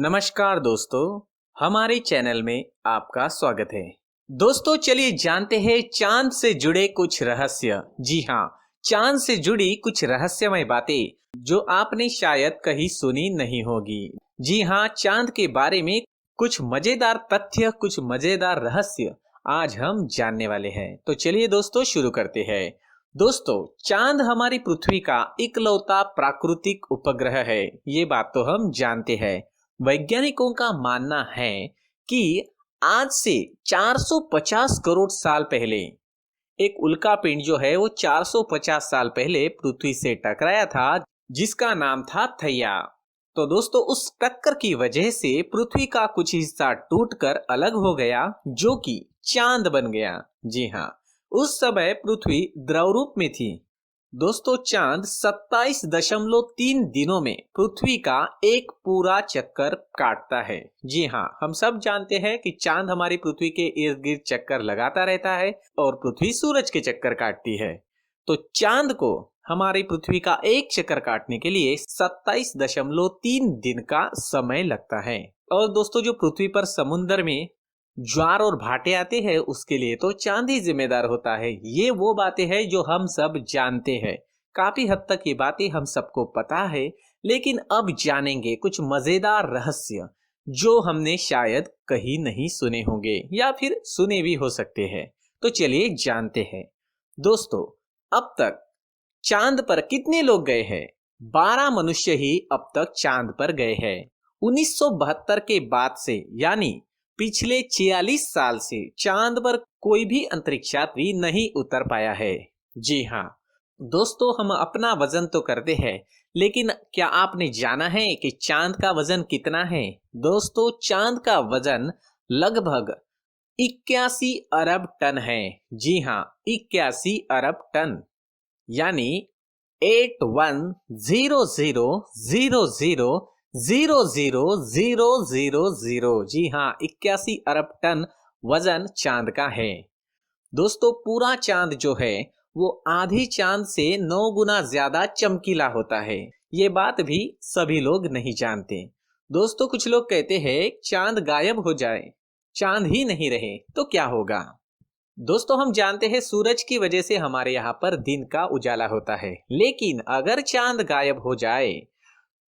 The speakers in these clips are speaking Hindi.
नमस्कार दोस्तों, हमारे चैनल में आपका स्वागत है। दोस्तों चलिए जानते हैं चांद से जुड़े कुछ रहस्य। जी हाँ, चांद से जुड़ी कुछ रहस्यमय बातें जो आपने शायद कहीं सुनी नहीं होगी। जी हाँ, चांद के बारे में कुछ मजेदार तथ्य, कुछ मजेदार रहस्य आज हम जानने वाले हैं। तो चलिए दोस्तों शुरू करते हैं। दोस्तों, चांद हमारी पृथ्वी का इकलौता प्राकृतिक उपग्रह है, ये बात तो हम जानते हैं। वैज्ञानिकों का मानना है कि आज से 450 करोड़ साल पहले एक उल्कापिंड जो है वो 450 साल पहले पृथ्वी से टकराया था, जिसका नाम था थैया। तो दोस्तों उस टक्कर की वजह से पृथ्वी का कुछ हिस्सा टूटकर अलग हो गया, जो कि चांद बन गया। जी हाँ, उस समय पृथ्वी द्रव रूप में थी। दोस्तों चांद 27.3 दिनों में पृथ्वी का एक पूरा चक्कर काटता है। जी हाँ, हम सब जानते हैं कि चांद हमारी पृथ्वी के इर्द गिर्द चक्कर लगाता रहता है और पृथ्वी सूरज के चक्कर काटती है। तो चांद को हमारी पृथ्वी का एक चक्कर काटने के लिए 27.3 दिन का समय लगता है। और दोस्तों जो पृथ्वी पर समुद्र में ज्वार और भाटे आते हैं, उसके लिए तो चांद ही जिम्मेदार होता है। ये वो बातें हैं जो हम सब जानते हैं। काफी हद तक ये बातें हम सबको पता है, लेकिन अब जानेंगे कुछ मजेदार रहस्य जो हमने शायद कहीं नहीं सुने होंगे या फिर सुने भी हो सकते हैं। तो चलिए जानते हैं। दोस्तों, अब तक चांद पर कितने लोग गए हैं? 12 मनुष्य ही अब तक चांद पर गए हैं। 1972 के बाद से, यानी पिछले 46 साल से चांद पर कोई भी अंतरिक्ष यात्री नहीं उतर पाया है। जी हाँ दोस्तों, हम अपना वजन तो करते हैं, लेकिन क्या आपने जाना है कि चांद का वजन कितना है? दोस्तों चांद का वजन लगभग 81 अरब टन है। जी हाँ, 81 अरब टन, यानी 8100000000। जी हाँ, 81 अरब टन वजन चांद का है। दोस्तों पूरा चांद जो है वो आधी चांद से 9 गुना ज्यादा चमकीला होता है। ये बात भी सभी लोग नहीं जानते। दोस्तों कुछ लोग कहते हैं चांद गायब हो जाए, चांद ही नहीं रहे तो क्या होगा? दोस्तों हम जानते हैं सूरज की वजह से हमारे यहाँ पर दिन का उजाला होता है, लेकिन अगर चांद गायब हो जाए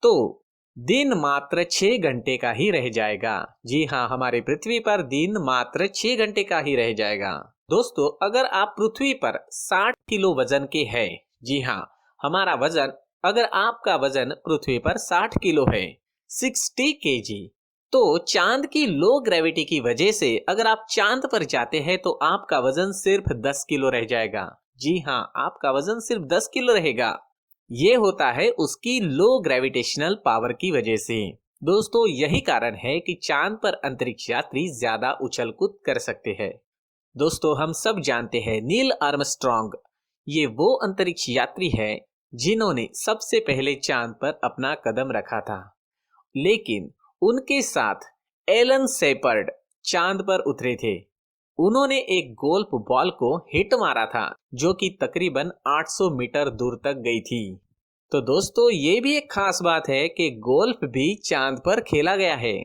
तो दिन मात्र 6 घंटे का ही रह जाएगा। जी हाँ, हमारी पृथ्वी पर दिन मात्र 6 घंटे का ही रह जाएगा। दोस्तों अगर आप पृथ्वी पर 60 किलो वजन के हैं, जी हाँ हमारा वजन, अगर आपका वजन पृथ्वी पर 60 किलो है, 60 केजी, तो चांद की लो ग्रेविटी की वजह से अगर आप चांद पर जाते हैं तो आपका वजन सिर्फ 10 किलो रह जाएगा। जी हाँ, आपका वजन सिर्फ 10 किलो रहेगा। ये होता है उसकी लो ग्रेविटेशनल पावर की वजह से। दोस्तों यही कारण है कि चांद पर अंतरिक्ष यात्री ज्यादा उछल कूद कर सकते हैं। दोस्तों हम सब जानते हैं नील आर्मस्ट्रॉन्ग, ये वो अंतरिक्ष यात्री है जिन्होंने सबसे पहले चांद पर अपना कदम रखा था। लेकिन उनके साथ एलन शेपर्ड चांद पर उतरे थे। उन्होंने एक गोल्फ बॉल को हिट मारा था जो कि तकरीबन 800 मीटर दूर तक गई थी। तो दोस्तों ये भी एक खास बात है कि गोल्फ भी चांद पर खेला गया है।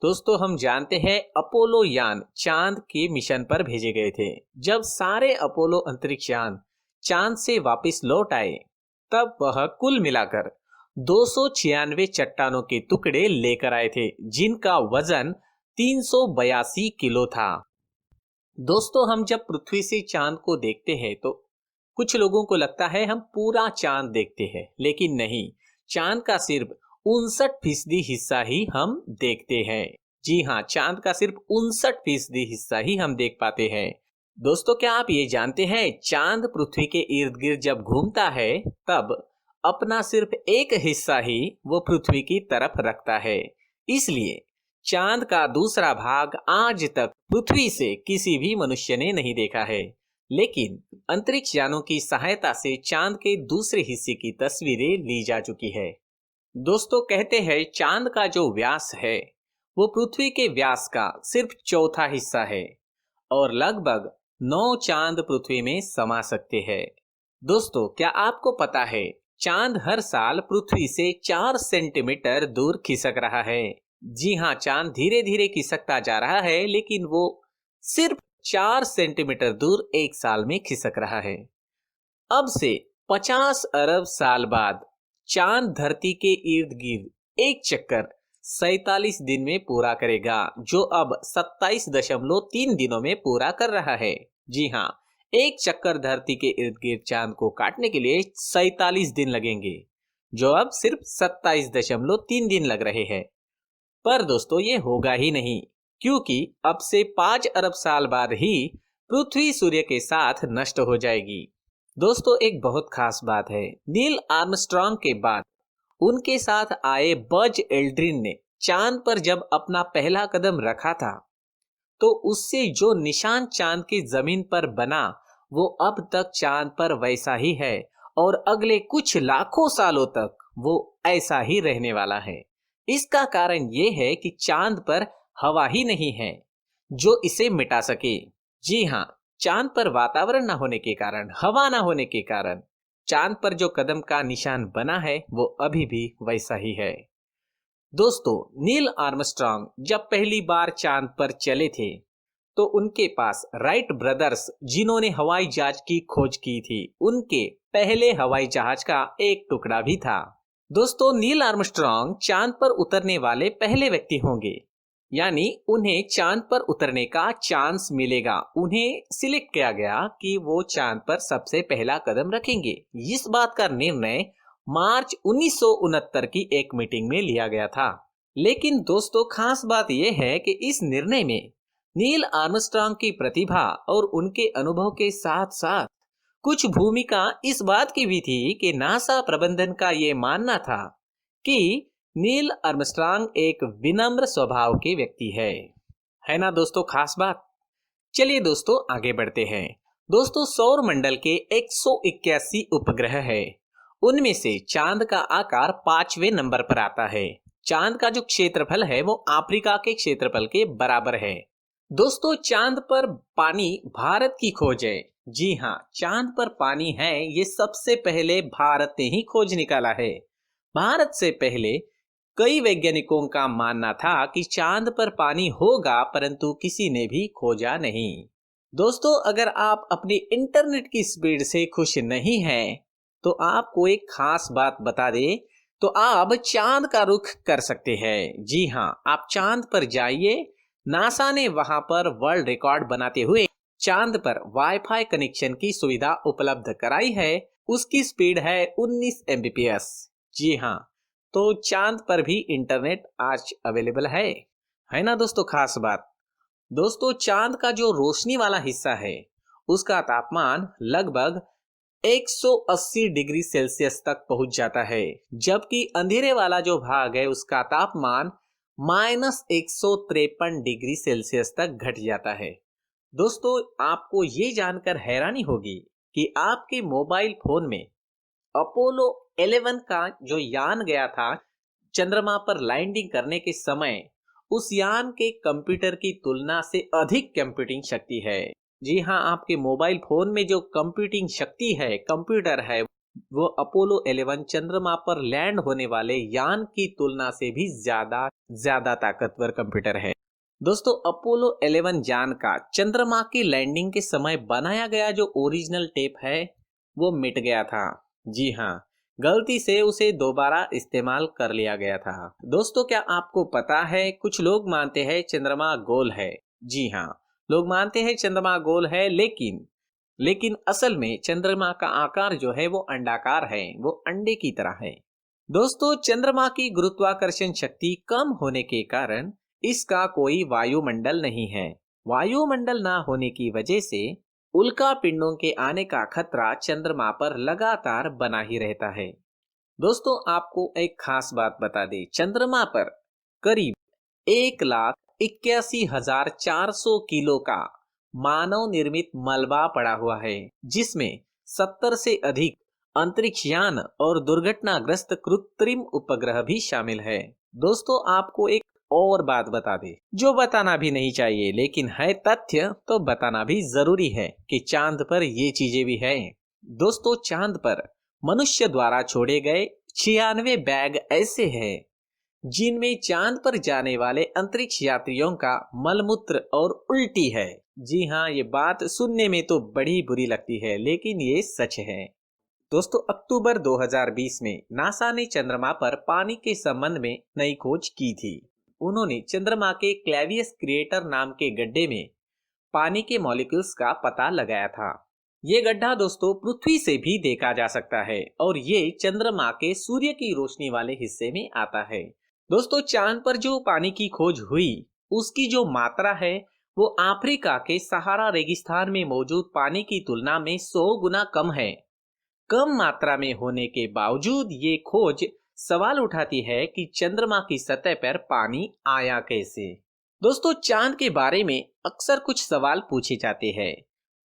दोस्तों हम जानते हैं अपोलो यान चांद के मिशन पर भेजे गए थे। जब सारे अपोलो अंतरिक्ष यान चांद से वापस लौट आए, तब वह कुल मिलाकर 296 चट्टानों के टुकड़े लेकर आए थे, जिनका वजन 382 किलो था। दोस्तों हम जब पृथ्वी से चांद को देखते हैं तो कुछ लोगों को लगता है हम पूरा चांद देखते हैं, लेकिन नहीं, चांद का सिर्फ 59% हिस्सा ही हम देखते हैं। जी हाँ, चांद का सिर्फ 59% हिस्सा ही हम देख पाते हैं। दोस्तों क्या आप ये जानते हैं चांद पृथ्वी के इर्द गिर्द जब घूमता है तब अपना सिर्फ एक हिस्सा ही वो पृथ्वी की तरफ रखता है। इसलिए चांद का दूसरा भाग आज तक पृथ्वी से किसी भी मनुष्य ने नहीं देखा है, लेकिन अंतरिक्ष यानों की सहायता से चांद के दूसरे हिस्से की तस्वीरें ली जा चुकी है। दोस्तों कहते हैं चांद का जो व्यास है वो पृथ्वी के व्यास का सिर्फ चौथा हिस्सा है और लगभग 9 चांद पृथ्वी में समा सकते हैं। दोस्तों क्या आपको पता है चांद हर साल पृथ्वी से 4 सेंटीमीटर दूर खिसक रहा है? जी हाँ, चांद धीरे धीरे खिसकता जा रहा है, लेकिन वो सिर्फ 4 सेंटीमीटर दूर एक साल में खिसक रहा है। अब से 50 अरब साल बाद चांद धरती के इर्द गिर्द एक चक्कर 47 दिन में पूरा करेगा, जो अब 27.3 दिनों में पूरा कर रहा है। जी हाँ, एक चक्कर धरती के इर्द गिर्द चांद को काटने के लिए 47 दिन लगेंगे, जो अब सिर्फ 27.3 दिन लग रहे हैं। पर दोस्तों, ये होगा ही नहीं, क्योंकि अब से 5 अरब साल बाद ही पृथ्वी सूर्य के साथ नष्ट हो जाएगी। दोस्तों, एक बहुत खास बात है, नील आर्मस्ट्रांग के बाद उनके साथ आए बज एल्ड्रिन ने चांद पर जब अपना पहला कदम रखा था, तो उससे जो निशान चांद की जमीन पर बना, वो अब तक चांद पर वैसा ही है और अगले कुछ लाखों सालों तक वो ऐसा ही रहने वाला है। इसका कारण ये है कि चांद पर हवा ही नहीं है जो इसे मिटा सके। जी हाँ, चांद पर वातावरण न होने के कारण, हवा न होने के कारण चांद पर जो कदम का निशान बना है वो अभी भी वैसा ही है। दोस्तों, नील आर्मस्ट्रांग जब पहली बार चांद पर चले थे, तो उनके पास राइट ब्रदर्स, जिन्होंने हवाई जहाज की खोज की थी, उनके पहले हवाई जहाज का एक टुकड़ा भी था। दोस्तों, नील आर्मस्ट्रांग चांद पर उतरने वाले पहले व्यक्ति होंगे, यानी उन्हें चांद पर उतरने का चांस मिलेगा। उन्हें सिलेक्ट किया गया कि वो चांद पर सबसे पहला कदम रखेंगे। इस बात का निर्णय मार्च 1969 की एक मीटिंग में लिया गया था। लेकिन दोस्तों, खास बात यह है कि इस निर्णय में नील आर्मस्ट्रांग की प्रतिभा और उनके अनुभव के साथ साथ कुछ भूमिका इस बात की भी थी कि नासा प्रबंधन का ये मानना था कि नील आर्मस्ट्रांग एक विनम्र स्वभाव के व्यक्ति है ना दोस्तों, खास बात। चलिए दोस्तों, आगे बढ़ते हैं। दोस्तों, सौर मंडल के 181 उपग्रह है, उनमें से चांद का आकार 5वें नंबर पर आता है। चांद का जो क्षेत्रफल है वो अफ्रीका के क्षेत्रफल के बराबर है। दोस्तों, चांद पर पानी भारत की खोज है। जी हाँ, चांद पर पानी है, ये सबसे पहले भारत ने ही खोज निकाला है। भारत से पहले कई वैज्ञानिकों का मानना था कि चांद पर पानी होगा, परंतु किसी ने भी खोजा नहीं। दोस्तों, अगर आप अपनी इंटरनेट की स्पीड से खुश नहीं हैं, तो आपको एक खास बात बता दे, तो आप चांद का रुख कर सकते हैं। जी हाँ, आप चांद पर जाइए। नासा ने वहां पर वर्ल्ड रिकॉर्ड बनाते हुए चांद पर वाईफाई कनेक्शन की सुविधा उपलब्ध कराई है। उसकी स्पीड है 19 Mbps। जी हाँ, तो चांद पर भी इंटरनेट आज अवेलेबल है ना दोस्तों, खास बात। दोस्तों, चांद का जो रोशनी वाला हिस्सा है, उसका तापमान लगभग 180 डिग्री सेल्सियस तक पहुंच जाता है, जबकि अंधेरे वाला जो भाग है उसका तापमान -153 डिग्री सेल्सियस तक घट जाता है। दोस्तों, आपको ये जानकर हैरानी होगी कि आपके मोबाइल फोन में अपोलो 11 का जो यान गया था चंद्रमा पर लैंडिंग करने के समय, उस यान के कंप्यूटर की तुलना से अधिक कंप्यूटिंग शक्ति है। जी हाँ, आपके मोबाइल फोन में जो कंप्यूटिंग शक्ति है, कंप्यूटर है, वो अपोलो 11 चंद्रमा पर लैंड होने वाले यान की तुलना से भी ज्यादा ताकतवर कंप्यूटर है। दोस्तों, अपोलो 11 यान का चंद्रमा की लैंडिंग के समय बनाया गया जो ओरिजिनल टेप है, वो मिट गया था। जी हाँ, गलती से उसे दोबारा इस्तेमाल कर लिया गया था। दोस्तों, क्या आपको पता है, कुछ लोग मानते हैं चंद्रमा गोल है। जी हाँ, लोग मानते हैं चंद्रमा गोल है, लेकिन असल में चंद्रमा का आकार जो है वो अंडाकार है, वो अंडे की तरह है। दोस्तों, चंद्रमा की गुरुत्वाकर्षण शक्ति कम होने के कारण इसका कोई वायुमंडल नहीं है। वायुमंडल ना होने की वजह से उल्का पिंडों के आने का खतरा चंद्रमा पर लगातार बना ही रहता है। दोस्तों, आपको एक खास बात बता दें, चंद्रमा पर करीब 1,81,400 किलो का मानव निर्मित मलबा पड़ा हुआ है, जिसमें 70 से अधिक अंतरिक्ष यान और दुर्घटनाग्रस्त कृत्रिम उपग्रह भी शामिल है। दोस्तों, आपको एक और बात बता दे, जो बताना भी नहीं चाहिए लेकिन है तथ्य, तो बताना भी जरूरी है कि चांद पर ये चीजें भी है। दोस्तों, चांद पर मनुष्य द्वारा छोड़े गए 96 बैग ऐसे हैं जिनमें चांद पर जाने वाले अंतरिक्ष यात्रियों का मलमूत्र और उल्टी है। जी हाँ, ये बात सुनने में तो बड़ी बुरी लगती है, लेकिन ये सच है। दोस्तों, अक्टूबर 2020 में नासा ने चंद्रमा पर पानी के संबंध में नई खोज की थी। उन्होंने चंद्रमा के क्लेवियस क्रिएटर नाम के गड्ढे में पानी के मॉलिक्यूल्स का पता लगाया था। ये गड्ढा दोस्तों पृथ्वी से भी देखा जा सकता है और ये चंद्रमा के सूर्य की रोशनी वाले हिस्से में आता है। दोस्तों, चांद पर जो पानी की खोज हुई उसकी जो मात्रा है वो अफ्रीका के सहारा रेगिस्तान में मौजूद पानी की तुलना में 100 गुना कम है। कम मात्रा में होने के बावजूद ये खोज सवाल उठाती है कि चंद्रमा की सतह पर पानी आया कैसे। दोस्तों, चांद के बारे में अक्सर कुछ सवाल पूछे जाते हैं।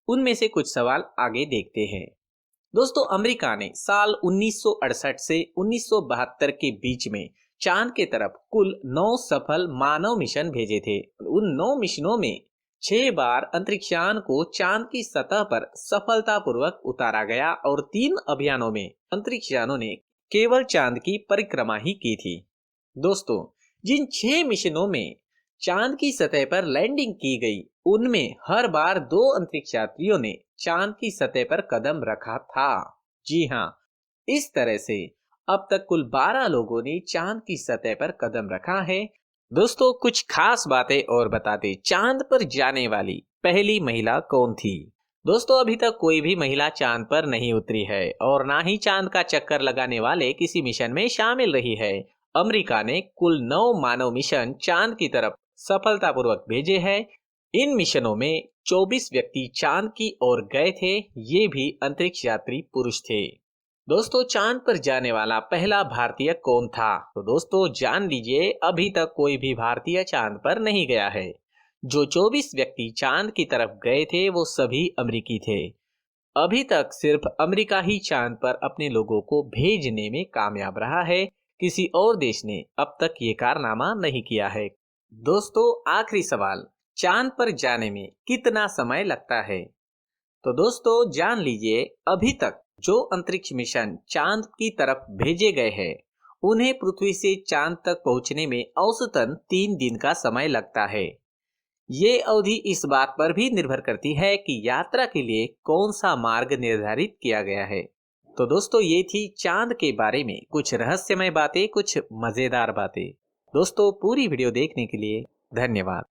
उनमें से कुछ सवाल आगे देखते हैं। दोस्तों, अमेरिका ने साल 1968 से 1972 के बीच में चांद के तरफ कुल 9 सफल मानव मिशन भेजे थे। उन 9 मिशनों में 6 बार अंतरिक्षयान को चांद की सतह पर सफलतापूर्वक उतारा गया और 3 अभियानों में अंतरिक्षयानों ने केवल चांद की परिक्रमा ही की थी। दोस्तों, जिन 6 मिशनों में चांद की सतह पर लैंडिंग की गई, उनमें हर बार 2 अंतरिक्ष यात्रियों ने चांद की सतह पर कदम रखा था। जी हाँ, इस तरह से अब तक कुल 12 लोगों ने चांद की सतह पर कदम रखा है। दोस्तों, कुछ खास बातें और बता दें, चांद पर जाने वाली पहली महिला कौन थी? दोस्तों, अभी तक कोई भी महिला चांद पर नहीं उतरी है और ना ही चांद का चक्कर लगाने वाले किसी मिशन में शामिल रही है। अमेरिका ने कुल 9 मानव मिशन चांद की तरफ सफलतापूर्वक भेजे हैं। इन मिशनों में 24 व्यक्ति चांद की ओर गए थे। ये भी अंतरिक्ष यात्री पुरुष थे। दोस्तों, चांद पर जाने वाला पहला भारतीय कौन था? तो दोस्तों, जान लीजिए, अभी तक कोई भी भारतीय चांद पर नहीं गया है। जो 24 व्यक्ति चांद की तरफ गए थे वो सभी अमेरिकी थे। अभी तक सिर्फ अमेरिका ही चांद पर अपने लोगों को भेजने में कामयाब रहा है। किसी और देश ने अब तक ये कारनामा नहीं किया है। दोस्तों, आखिरी सवाल, चांद पर जाने में कितना समय लगता है? तो दोस्तों, जान लीजिए, अभी तक जो अंतरिक्ष मिशन चांद की तरफ भेजे गए हैं उन्हें पृथ्वी से चांद तक पहुंचने में औसतन 3 दिन का समय लगता है। ये अवधि इस बात पर भी निर्भर करती है कि यात्रा के लिए कौन सा मार्ग निर्धारित किया गया है। तो दोस्तों, ये थी चांद के बारे में कुछ रहस्यमय बातें, कुछ मजेदार बातें। दोस्तों, पूरी वीडियो देखने के लिए धन्यवाद।